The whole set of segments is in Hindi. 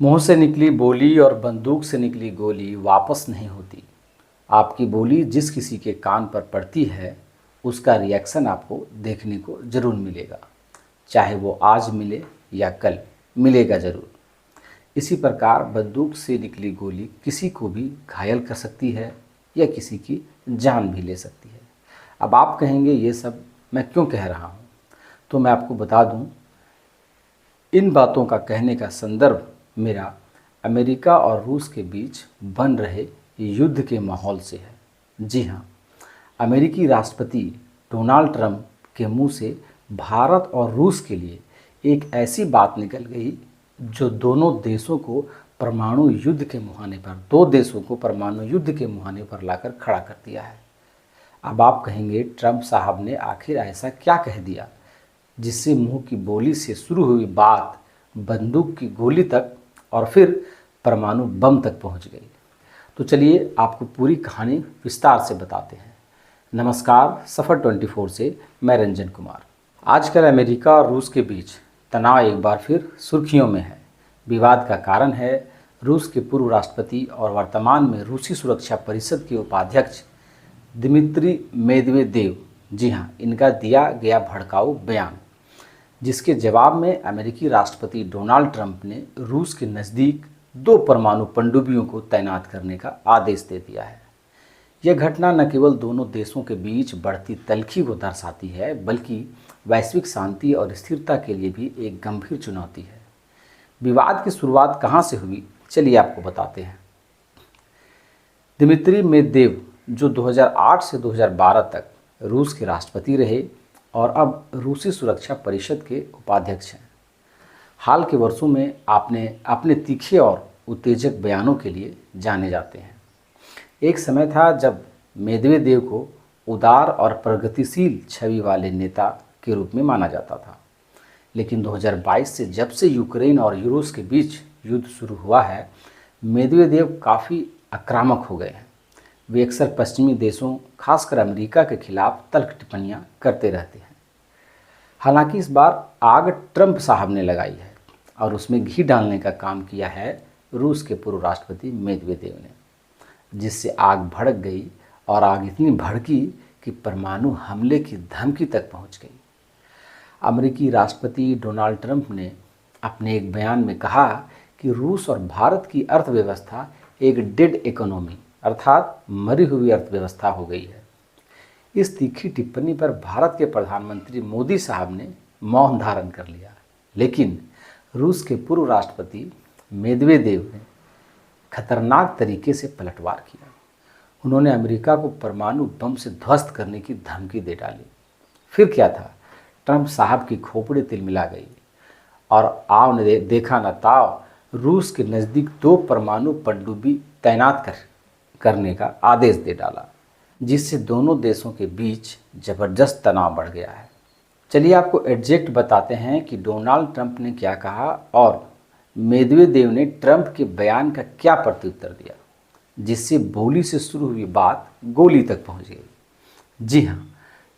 मुंह से निकली बोली और बंदूक से निकली गोली वापस नहीं होती। आपकी बोली जिस किसी के कान पर पड़ती है, उसका रिएक्शन आपको देखने को ज़रूर मिलेगा। चाहे वो आज मिले या कल, मिलेगा ज़रूर। इसी प्रकार बंदूक से निकली गोली किसी को भी घायल कर सकती है या किसी की जान भी ले सकती है। अब आप कहेंगे ये सब मैं क्यों कह रहा हूँ, तो मैं आपको बता दूँ, इन बातों का कहने का संदर्भ मेरा अमेरिका और रूस के बीच बन रहे युद्ध के माहौल से है। जी हाँ, अमेरिकी राष्ट्रपति डोनाल्ड ट्रंप के मुंह से भारत और रूस के लिए एक ऐसी बात निकल गई जो दो देशों को परमाणु युद्ध के मुहाने पर लाकर खड़ा कर दिया है। अब आप कहेंगे ट्रंप साहब ने आखिर ऐसा क्या कह दिया जिससे मुंह की बोली से शुरू हुई बात बंदूक की गोली तक और फिर परमाणु बम तक पहुंच गई। तो चलिए आपको पूरी कहानी विस्तार से बताते हैं। नमस्कार, सफ़र 24 से मैं रंजन कुमार। आजकल अमेरिका और रूस के बीच तनाव एक बार फिर सुर्खियों में है। विवाद का कारण है रूस के पूर्व राष्ट्रपति और वर्तमान में रूसी सुरक्षा परिषद के उपाध्यक्ष दिमित्री मेदवेदेव। जी हाँ, इनका दिया गया भड़काऊ बयान, जिसके जवाब में अमेरिकी राष्ट्रपति डोनाल्ड ट्रंप ने रूस के नज़दीक 2 परमाणु पनडुब्बियों को तैनात करने का आदेश दे दिया है। यह घटना न केवल दोनों देशों के बीच बढ़ती तल्खी को दर्शाती है, बल्कि वैश्विक शांति और स्थिरता के लिए भी एक गंभीर चुनौती है। विवाद की शुरुआत कहाँ से हुई, चलिए आपको बताते हैं। दिमित्री मेदवेदेव, जो 2008 से 2012 तक रूस के राष्ट्रपति रहे और अब रूसी सुरक्षा परिषद के उपाध्यक्ष हैं, हाल के वर्षों में आपने अपने तीखे और उत्तेजक बयानों के लिए जाने जाते हैं। एक समय था जब मेदवेदेव को उदार और प्रगतिशील छवि वाले नेता के रूप में माना जाता था, लेकिन 2022 से जब से यूक्रेन और रूस के बीच युद्ध शुरू हुआ है, मेदवेदेव काफ़ी आक्रामक हो गए हैं। वे अक्सर पश्चिमी देशों, खासकर अमेरिका के खिलाफ तल्ख टिप्पणियाँ करते रहते हैं। हालांकि इस बार आग ट्रंप साहब ने लगाई है और उसमें घी डालने का काम किया है रूस के पूर्व राष्ट्रपति मेदवेदेव ने, जिससे आग भड़क गई और आग इतनी भड़की कि परमाणु हमले की धमकी तक पहुंच गई। अमेरिकी राष्ट्रपति डोनाल्ड ट्रंप ने अपने एक बयान में कहा कि रूस और भारत की अर्थव्यवस्था एक डेड इकोनॉमी अर्थात मरी हुई अर्थव्यवस्था हो गई है। इस तीखी टिप्पणी पर भारत के प्रधानमंत्री मोदी साहब ने मौन धारण कर लिया, लेकिन रूस के पूर्व राष्ट्रपति मेदवेदेव ने खतरनाक तरीके से पलटवार किया। उन्होंने अमेरिका को परमाणु बम से ध्वस्त करने की धमकी दे डाली। फिर क्या था, ट्रंप साहब की खोपड़ी तिलमिला गई और आव ने देखा न ताव, रूस के नज़दीक 2 परमाणु पनडुब्बी तैनात करने का आदेश दे डाला, जिससे दोनों देशों के बीच ज़बरदस्त तनाव बढ़ गया है। चलिए आपको एग्जैक्ट बताते हैं कि डोनाल्ड ट्रंप ने क्या कहा और मेदवेदेव ने ट्रंप के बयान का क्या प्रत्युत्तर दिया, जिससे बोली से शुरू हुई बात गोली तक पहुंच गई। जी हाँ,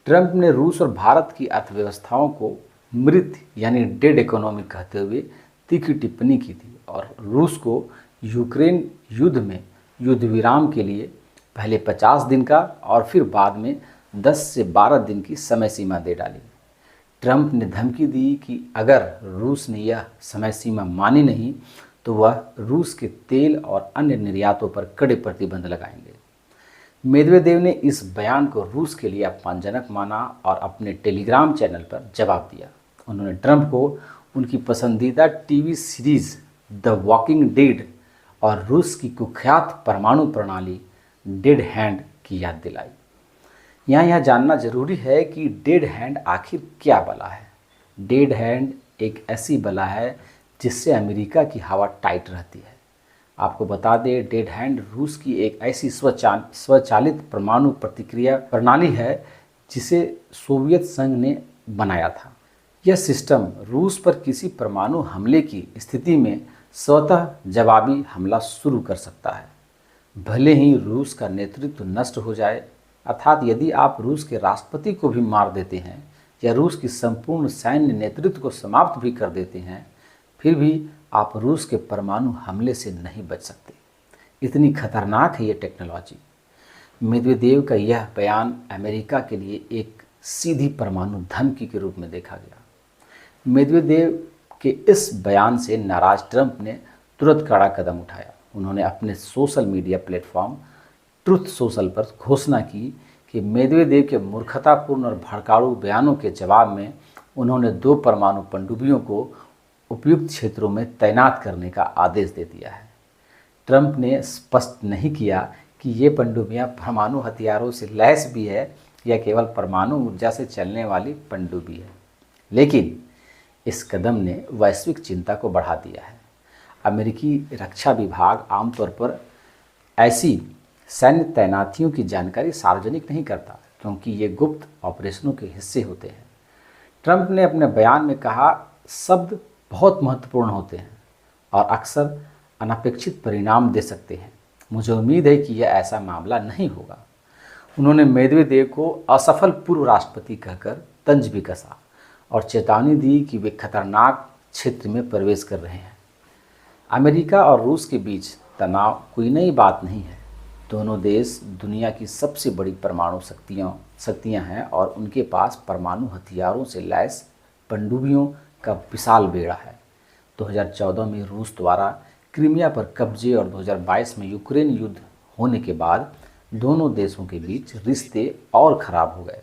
ट्रंप ने रूस और भारत की अर्थव्यवस्थाओं को मृत यानी डेड इकोनॉमी कहते हुए तीखी टिप्पणी की थी और रूस को यूक्रेन युद्ध में युद्ध विराम के लिए पहले 50 दिन का और फिर बाद में 10 से 12 दिन की समय सीमा दे डाली। ट्रंप ने धमकी दी कि अगर रूस ने यह समय सीमा मानी नहीं तो वह रूस के तेल और अन्य निर्यातों पर कड़े प्रतिबंध लगाएंगे। मेदवेदेव ने इस बयान को रूस के लिए अपमानजनक माना और अपने टेलीग्राम चैनल पर जवाब दिया। उन्होंने ट्रंप को उनकी पसंदीदा TV series the walking dead और रूस की कुख्यात परमाणु प्रणाली डेड हैंड की याद दिलाई। यहाँ यह जानना जरूरी है कि डेड हैंड आखिर क्या बला है। डेड हैंड एक ऐसी बला है जिससे अमेरिका की हवा टाइट रहती है। आपको बता दें, डेड हैंड रूस की एक ऐसी स्वचालित परमाणु प्रतिक्रिया प्रणाली है जिसे सोवियत संघ ने बनाया था। यह सिस्टम रूस पर किसी परमाणु हमले की स्थिति में स्वतः जवाबी हमला शुरू कर सकता है, भले ही रूस का नेतृत्व नष्ट हो जाए। अर्थात यदि आप रूस के राष्ट्रपति को भी मार देते हैं या रूस की संपूर्ण सैन्य नेतृत्व को समाप्त भी कर देते हैं, फिर भी आप रूस के परमाणु हमले से नहीं बच सकते। इतनी खतरनाक है ये टेक्नोलॉजी। मेदवेदेव का यह बयान अमेरिका के लिए एक सीधी परमाणु धमकी के रूप में देखा गया। मेदवेदेव के इस बयान से नाराज ट्रंप ने तुरंत कड़ा कदम उठाया। उन्होंने अपने social media platform truth social पर घोषणा की कि मेदवेदेव के मूर्खतापूर्ण और भड़काऊ बयानों के जवाब में उन्होंने 2 परमाणु पनडुब्बियों को उपयुक्त क्षेत्रों में तैनात करने का आदेश दे दिया है। ट्रंप ने स्पष्ट नहीं किया कि ये पनडुब्बियां परमाणु हथियारों से लैस भी है या केवल परमाणु ऊर्जा से चलने वाली पनडुब्बी है, लेकिन इस कदम ने वैश्विक चिंता को बढ़ा दिया है। अमेरिकी रक्षा विभाग आमतौर पर ऐसी सैन्य तैनातियों की जानकारी सार्वजनिक नहीं करता, क्योंकि ये गुप्त ऑपरेशनों के हिस्से होते हैं। ट्रंप ने अपने बयान में कहा, शब्द बहुत महत्वपूर्ण होते हैं और अक्सर अनपेक्षित परिणाम दे सकते हैं। मुझे उम्मीद है कि यह ऐसा मामला नहीं होगा। उन्होंने मेदवेदेव को असफल पूर्व राष्ट्रपति कहकर तंज भी कसा और चेतावनी दी कि वे खतरनाक क्षेत्र में प्रवेश कर रहे हैं। अमेरिका और रूस के बीच तनाव कोई नई बात नहीं है। दोनों देश दुनिया की सबसे बड़ी परमाणु शक्तियां हैं और उनके पास परमाणु हथियारों से लैस पनडुब्बियों का विशाल बेड़ा है। 2014 में रूस द्वारा क्रीमिया पर कब्जे और 2022 में यूक्रेन युद्ध होने के बाद दोनों देशों के बीच रिश्ते और ख़राब हो गए।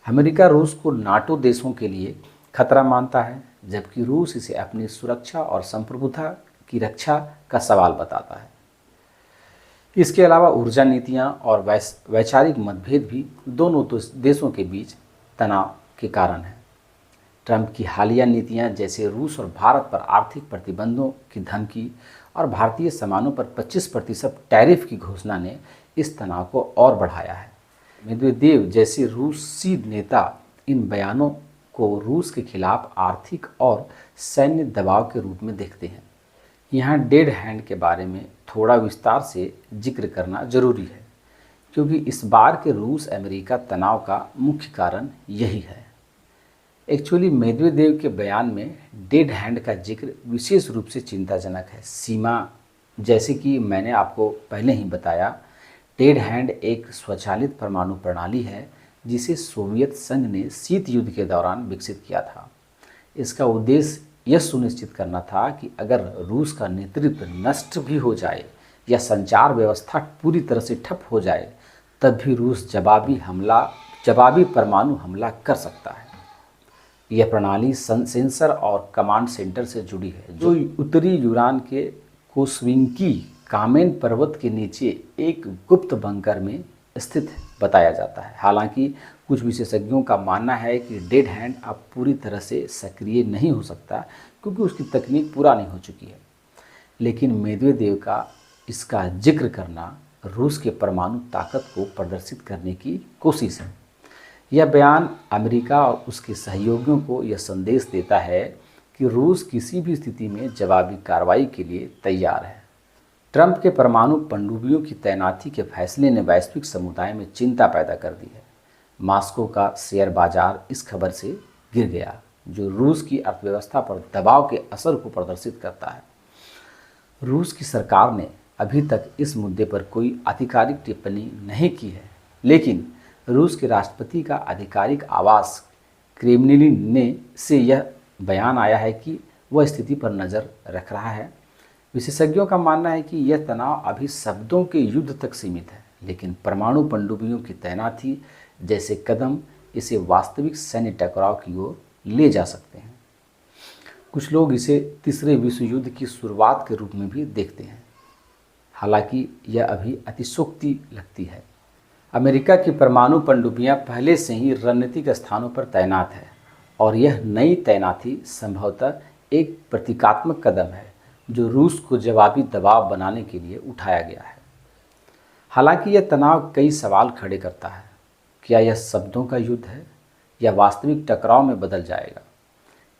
अमेरिका रूस को नाटो देशों के लिए खतरा मानता है, जबकि रूस इसे अपनी सुरक्षा और संप्रभुता की रक्षा का सवाल बताता है। इसके अलावा ऊर्जा नीतियां और वैचारिक मतभेद भी दोनों देशों के बीच तनाव के कारण हैं। ट्रंप की हालिया नीतियां जैसे रूस और भारत पर आर्थिक प्रतिबंधों की धमकी और भारतीय सामानों पर 25% टैरिफ की घोषणा ने इस तनाव को और बढ़ाया है। मेदवेदेव जैसे रूसी नेता इन बयानों को रूस के खिलाफ आर्थिक और सैन्य दबाव के रूप में देखते हैं। यहाँ डेड हैंड के बारे में थोड़ा विस्तार से जिक्र करना जरूरी है, क्योंकि इस बार के रूस अमेरिका तनाव का मुख्य कारण यही है। एक्चुअली मेदवेदेव के बयान में डेड हैंड का जिक्र विशेष रूप से चिंताजनक है। सीमा, जैसे कि मैंने आपको पहले ही बताया, डेड हैंड एक स्वचालित परमाणु प्रणाली है जिसे सोवियत संघ ने शीत युद्ध के दौरान विकसित किया था। इसका उद्देश्य यह सुनिश्चित करना था कि अगर रूस का नेतृत्व नष्ट भी हो जाए या संचार व्यवस्था पूरी तरह से ठप हो जाए, तब भी रूस जवाबी परमाणु हमला कर सकता है। यह प्रणाली सेंसर और कमांड सेंटर से जुड़ी है, जो उत्तरी यूरान के कोस्विंकी कामेन पर्वत के नीचे एक गुप्त बंकर में स्थित बताया जाता है। हालांकि कुछ विशेषज्ञों का मानना है कि डेड हैंड अब पूरी तरह से सक्रिय नहीं हो सकता, क्योंकि उसकी तकनीक पुरानी हो चुकी है। लेकिन मेदवेदेव का इसका जिक्र करना रूस के परमाणु ताकत को प्रदर्शित करने की कोशिश है। यह बयान अमेरिका और उसके सहयोगियों को यह संदेश देता है कि रूस किसी भी स्थिति में जवाबी कार्रवाई के लिए तैयार है। ट्रंप के परमाणु पनडुब्बियों की तैनाती के फैसले ने वैश्विक समुदाय में चिंता पैदा कर दी है। मॉस्को का शेयर बाजार इस खबर से गिर गया, जो रूस की अर्थव्यवस्था पर दबाव के असर को प्रदर्शित करता है। रूस की सरकार ने अभी तक इस मुद्दे पर कोई आधिकारिक टिप्पणी नहीं की है, लेकिन रूस के राष्ट्रपति का आधिकारिक आवास क्रेमलिन से यह बयान आया है कि वह स्थिति पर नज़र रख रहा है। विशेषज्ञों का मानना है कि यह तनाव अभी शब्दों के युद्ध तक सीमित है, लेकिन परमाणु पनडुब्बियों की तैनाती जैसे कदम इसे वास्तविक सैन्य टकराव की ओर ले जा सकते हैं। कुछ लोग इसे तीसरे विश्व युद्ध की शुरुआत के रूप में भी देखते हैं, हालांकि यह अभी अतिशयोक्ति लगती है। अमेरिका की परमाणु पनडुब्बियां पहले से ही रणनीतिक स्थानों पर तैनात है और यह नई तैनाती संभवतः एक प्रतीकात्मक कदम है जो रूस को जवाबी दबाव बनाने के लिए उठाया गया है। हालांकि यह तनाव कई सवाल खड़े करता है। क्या यह शब्दों का युद्ध है या वास्तविक टकराव में बदल जाएगा?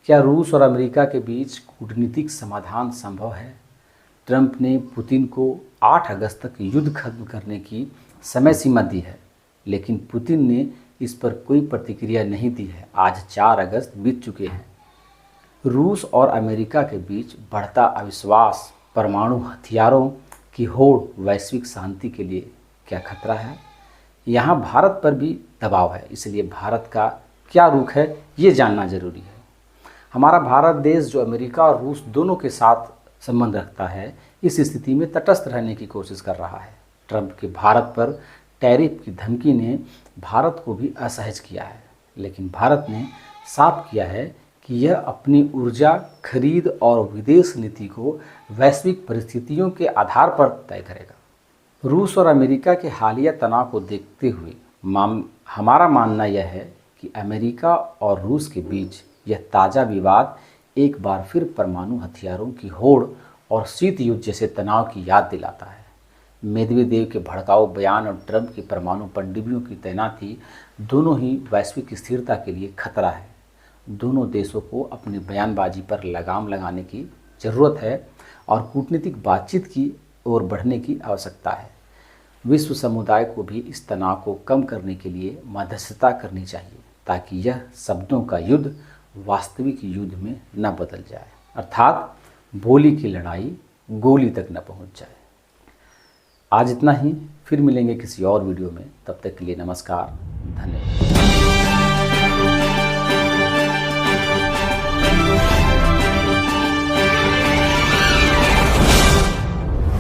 क्या रूस और अमेरिका के बीच कूटनीतिक समाधान संभव है? ट्रंप ने पुतिन को 8 अगस्त तक युद्ध खत्म करने की समय सीमा दी है, लेकिन पुतिन ने इस पर कोई प्रतिक्रिया नहीं दी है। आज 4 अगस्त बीत चुके हैं। रूस और अमेरिका के बीच बढ़ता अविश्वास, परमाणु हथियारों की होड़ वैश्विक शांति के लिए क्या खतरा है? यहाँ भारत पर भी दबाव है, इसलिए भारत का क्या रुख है ये जानना जरूरी है। हमारा भारत देश जो अमेरिका और रूस दोनों के साथ संबंध रखता है, इस स्थिति में तटस्थ रहने की कोशिश कर रहा है। ट्रंप के भारत पर टैरिफ की धमकी ने भारत को भी असहज किया है, लेकिन भारत ने साफ किया है कि यह अपनी ऊर्जा खरीद और विदेश नीति को वैश्विक परिस्थितियों के आधार पर तय करेगा। रूस और अमेरिका के हालिया तनाव को देखते हुए हमारा मानना यह है कि अमेरिका और रूस के बीच यह ताज़ा विवाद एक बार फिर परमाणु हथियारों की होड़ और शीत युद्ध जैसे तनाव की याद दिलाता है। मेदवेदेव के भड़काऊ बयान और ट्रंप की परमाणु पनडुब्बियों की तैनाती दोनों ही वैश्विक स्थिरता के लिए खतरा है। दोनों देशों को अपनी बयानबाजी पर लगाम लगाने की ज़रूरत है और कूटनीतिक बातचीत की ओर बढ़ने की आवश्यकता है। विश्व समुदाय को भी इस तनाव को कम करने के लिए मध्यस्थता करनी चाहिए, ताकि यह शब्दों का युद्ध वास्तविक युद्ध में न बदल जाए, अर्थात बोली की लड़ाई गोली तक न पहुंच जाए। आज इतना ही, फिर मिलेंगे किसी और वीडियो में। तब तक के लिए नमस्कार, धन्यवाद।